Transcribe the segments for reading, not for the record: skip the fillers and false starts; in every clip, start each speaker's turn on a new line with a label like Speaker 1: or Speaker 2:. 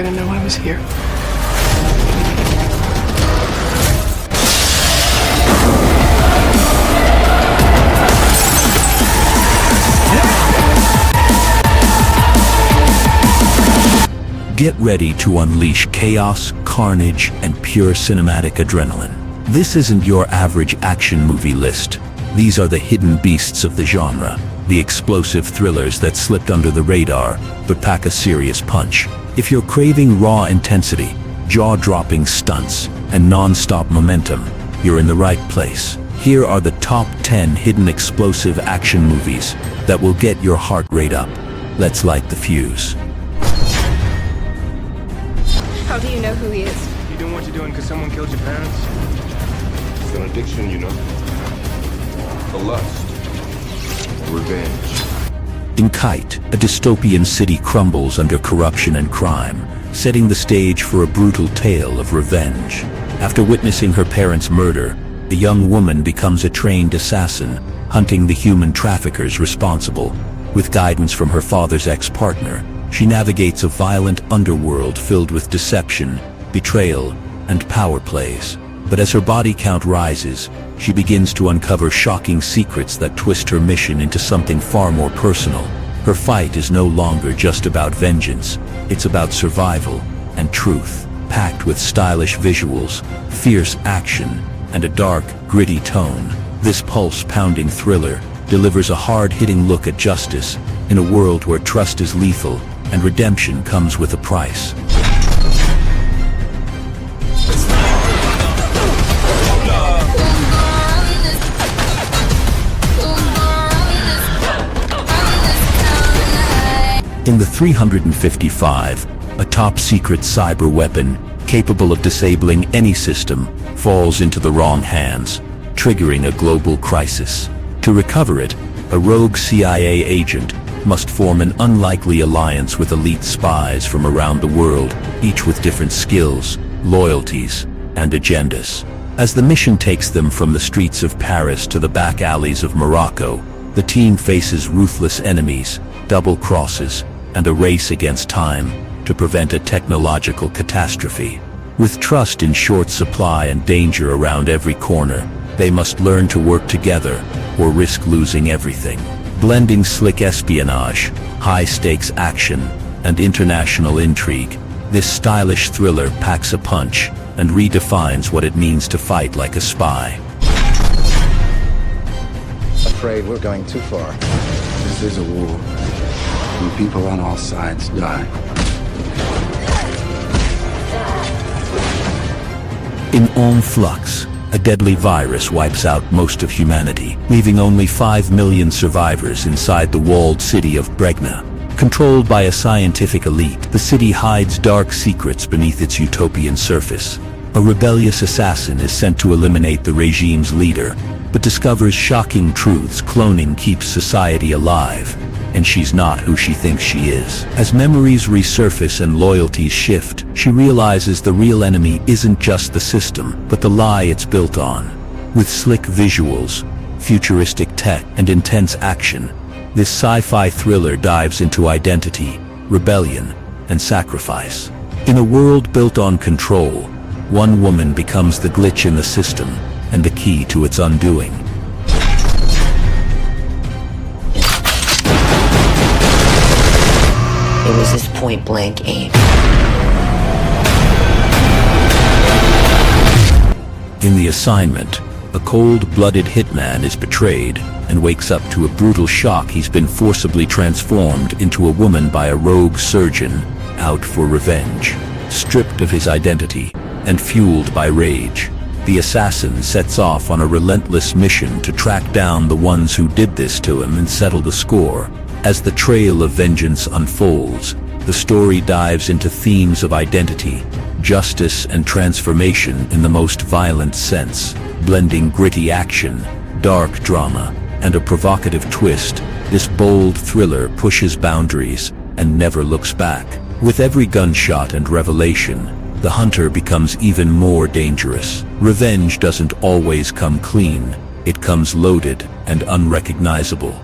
Speaker 1: gonna know I was here.
Speaker 2: Get ready to unleash chaos, carnage, and pure cinematic adrenaline. This isn't your average action movie list. These are the hidden beasts of the genre, the explosive thrillers that slipped under the radar but pack a serious punch. If you're craving raw intensity, jaw-dropping stunts, and non-stop momentum, you're in the right place. Here are the top 10 hidden explosive action movies that will get your heart rate up. Let's light the fuse.
Speaker 3: How do you know who he is?
Speaker 1: You doing what you're doing because someone killed your parents?
Speaker 4: It's an addiction, you know. A lust. Revenge.
Speaker 2: In Kite, a dystopian city crumbles under corruption and crime, setting the stage for a brutal tale of revenge. After witnessing her parents' murder, the young woman becomes a trained assassin, hunting the human traffickers responsible. With guidance from her father's ex-partner, she navigates a violent underworld filled with deception, betrayal, and power plays. But as her body count rises, she begins to uncover shocking secrets that twist her mission into something far more personal. Her fight is no longer just about vengeance, it's about survival and truth, packed with stylish visuals, fierce action, and a dark, gritty tone. This pulse-pounding thriller delivers a hard-hitting look at justice in a world where trust is lethal and redemption comes with a price. In the 355, a top-secret cyber weapon capable of disabling any system falls into the wrong hands, triggering a global crisis. To recover it, a rogue CIA agent must form an unlikely alliance with elite spies from around the world, each with different skills, loyalties, and agendas. As the mission takes them from the streets of Paris to the back alleys of Morocco, the team faces ruthless enemies, double crosses, and a race against time to prevent a technological catastrophe. With trust in short supply and danger around every corner, they must learn to work together or risk losing everything. Blending slick espionage, high-stakes action, and international intrigue, this stylish thriller packs a punch and redefines what it means to fight like a spy.
Speaker 5: Afraid we're going too far.
Speaker 4: This is a war. And people on all sides die.
Speaker 2: In Aeon Flux, a deadly virus wipes out most of humanity, leaving only 5 million survivors inside the walled city of Bregna. Controlled by a scientific elite, the city hides dark secrets beneath its utopian surface. A rebellious assassin is sent to eliminate the regime's leader, but discovers shocking truths. Cloning keeps society alive, and she's not who she thinks she is. As memories resurface and loyalties shift, she realizes the real enemy isn't just the system, but the lie it's built on. With slick visuals, futuristic tech, and intense action, this sci-fi thriller dives into identity, rebellion, and sacrifice. In a world built on control, one woman becomes the glitch in the system and the key to its undoing.
Speaker 6: It was his point-blank aim.
Speaker 2: In The Assignment, a cold-blooded hitman is betrayed and wakes up to a brutal shock. He's been forcibly transformed into a woman by a rogue surgeon out for revenge. Stripped of his identity and fueled by rage, the assassin sets off on a relentless mission to track down the ones who did this to him and settle the score. As the trail of vengeance unfolds, the story dives into themes of identity, justice, and transformation in the most violent sense. Blending gritty action, dark drama, and a provocative twist, this bold thriller pushes boundaries and never looks back. With every gunshot and revelation, the hunter becomes even more dangerous. Revenge doesn't always come clean. It comes loaded and unrecognizable.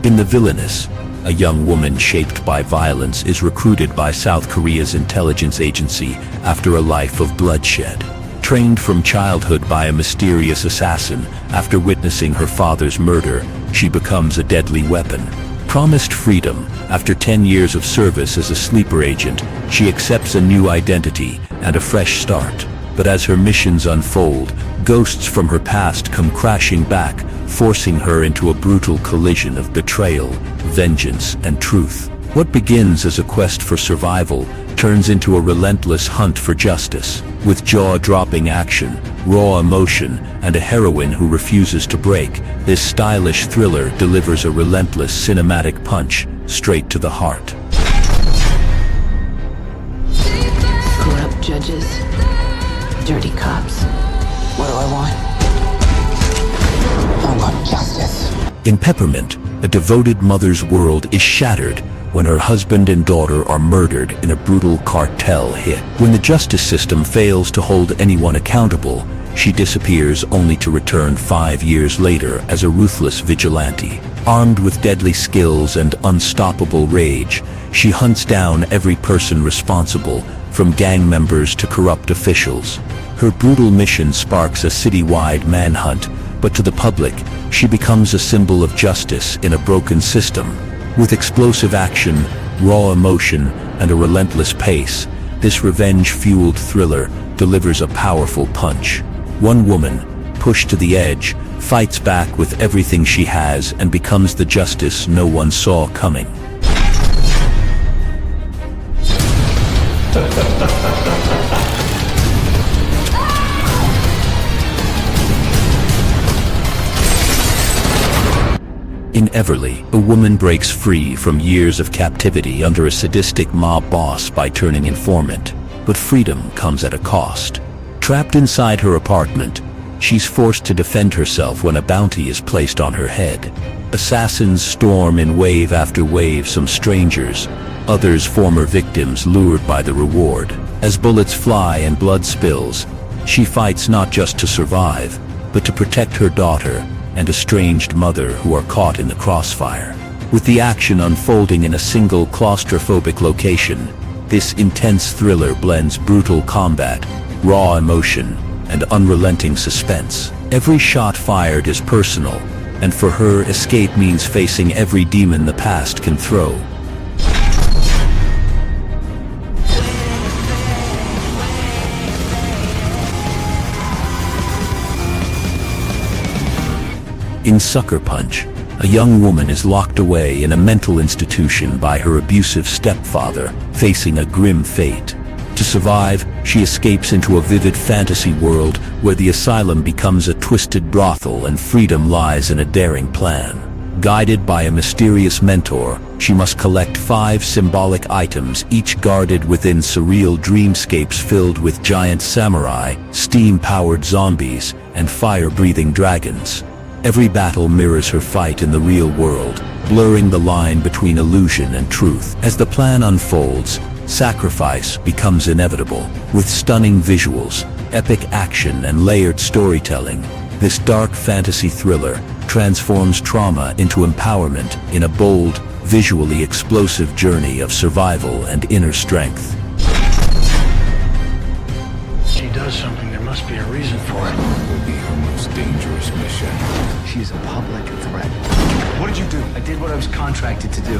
Speaker 2: In The Villainess, a young woman shaped by violence is recruited by South Korea's intelligence agency after a life of bloodshed. Trained from childhood by a mysterious assassin, after witnessing her father's murder, she becomes a deadly weapon. Promised freedom, after 10 years of service as a sleeper agent, she accepts a new identity and a fresh start. But as her missions unfold, ghosts from her past come crashing back, forcing her into a brutal collision of betrayal, vengeance, and truth. What begins as a quest for survival turns into a relentless hunt for justice. With jaw-dropping action, raw emotion, and a heroine who refuses to break, this stylish thriller delivers a relentless cinematic punch straight to the heart.
Speaker 6: Corrupt judges. Dirty cops. What do I want? I want justice.
Speaker 2: In Peppermint, a devoted mother's world is shattered when her husband and daughter are murdered in a brutal cartel hit. When the justice system fails to hold anyone accountable, she disappears only to return 5 years later as a ruthless vigilante. Armed with deadly skills and unstoppable rage, she hunts down every person responsible, from gang members to corrupt officials. Her brutal mission sparks a citywide manhunt, but to the public, she becomes a symbol of justice in a broken system. With explosive action, raw emotion, and a relentless pace, this revenge-fueled thriller delivers a powerful punch. One woman, pushed to the edge, fights back with everything she has and becomes the justice no one saw coming. In Everly, a woman breaks free from years of captivity under a sadistic mob boss by turning informant. But freedom comes at a cost. Trapped inside her apartment, she's forced to defend herself when a bounty is placed on her head. Assassins storm in wave after wave, some strangers, others former victims lured by the reward. As bullets fly and blood spills, she fights not just to survive, but to protect her daughter and estranged mother who are caught in the crossfire. With the action unfolding in a single claustrophobic location, this intense thriller blends brutal combat, raw emotion, and unrelenting suspense. Every shot fired is personal, and for her, escape means facing every demon the past can throw. In Sucker Punch, a young woman is locked away in a mental institution by her abusive stepfather, facing a grim fate. To survive, she escapes into a vivid fantasy world where the asylum becomes a twisted brothel and freedom lies in a daring plan. Guided by a mysterious mentor, she must collect 5 symbolic items, each guarded within surreal dreamscapes filled with giant samurai, steam-powered zombies, and fire-breathing dragons. Every battle mirrors her fight in the real world, blurring the line between illusion and truth. As the plan unfolds, sacrifice becomes inevitable. With stunning visuals, epic action, and layered storytelling, this dark fantasy thriller transforms trauma into empowerment in a bold, visually explosive journey of survival and inner strength.
Speaker 1: She does something, there must be a reason for it.
Speaker 4: Will be her most dangerous mission.
Speaker 5: She's a public threat.
Speaker 1: What did you do?
Speaker 5: I did what I was contracted to do.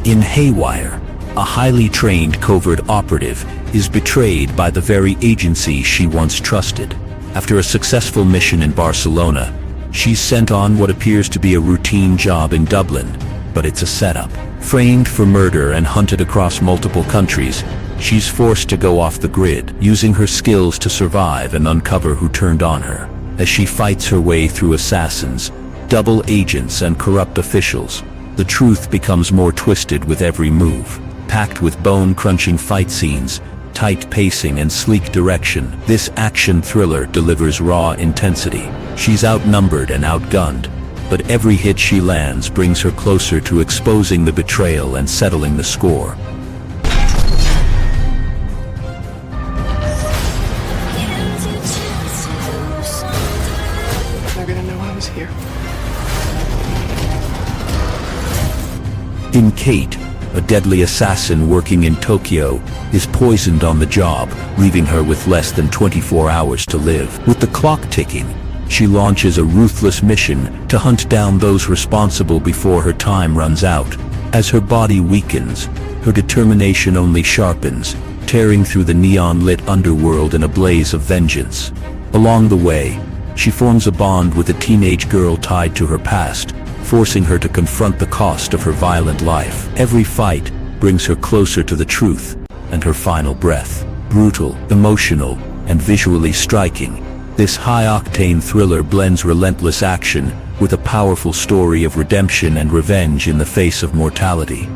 Speaker 2: In Haywire, a highly trained covert operative is betrayed by the very agency she once trusted. After a successful mission in Barcelona, she's sent on what appears to be a routine job in Dublin, but it's a setup. Framed for murder and hunted across multiple countries, she's forced to go off the grid, using her skills to survive and uncover who turned on her. As she fights her way through assassins, double agents, and corrupt officials, the truth becomes more twisted with every move. Packed with bone-crunching fight scenes, tight pacing, and sleek direction, this action thriller delivers raw intensity. She's outnumbered and outgunned, but every hit she lands brings her closer to exposing the betrayal and settling the score.
Speaker 1: They're gonna know I was here.
Speaker 2: In Kite, a deadly assassin working in Tokyo is poisoned on the job, leaving her with less than 24 hours to live. With the clock ticking, she launches a ruthless mission to hunt down those responsible before her time runs out. As her body weakens, her determination only sharpens, tearing through the neon-lit underworld in a blaze of vengeance. Along the way, she forms a bond with a teenage girl tied to her past, forcing her to confront the cost of her violent life. Every fight brings her closer to the truth and her final breath. Brutal, emotional, and visually striking, this high-octane thriller blends relentless action with a powerful story of redemption and revenge in the face of mortality.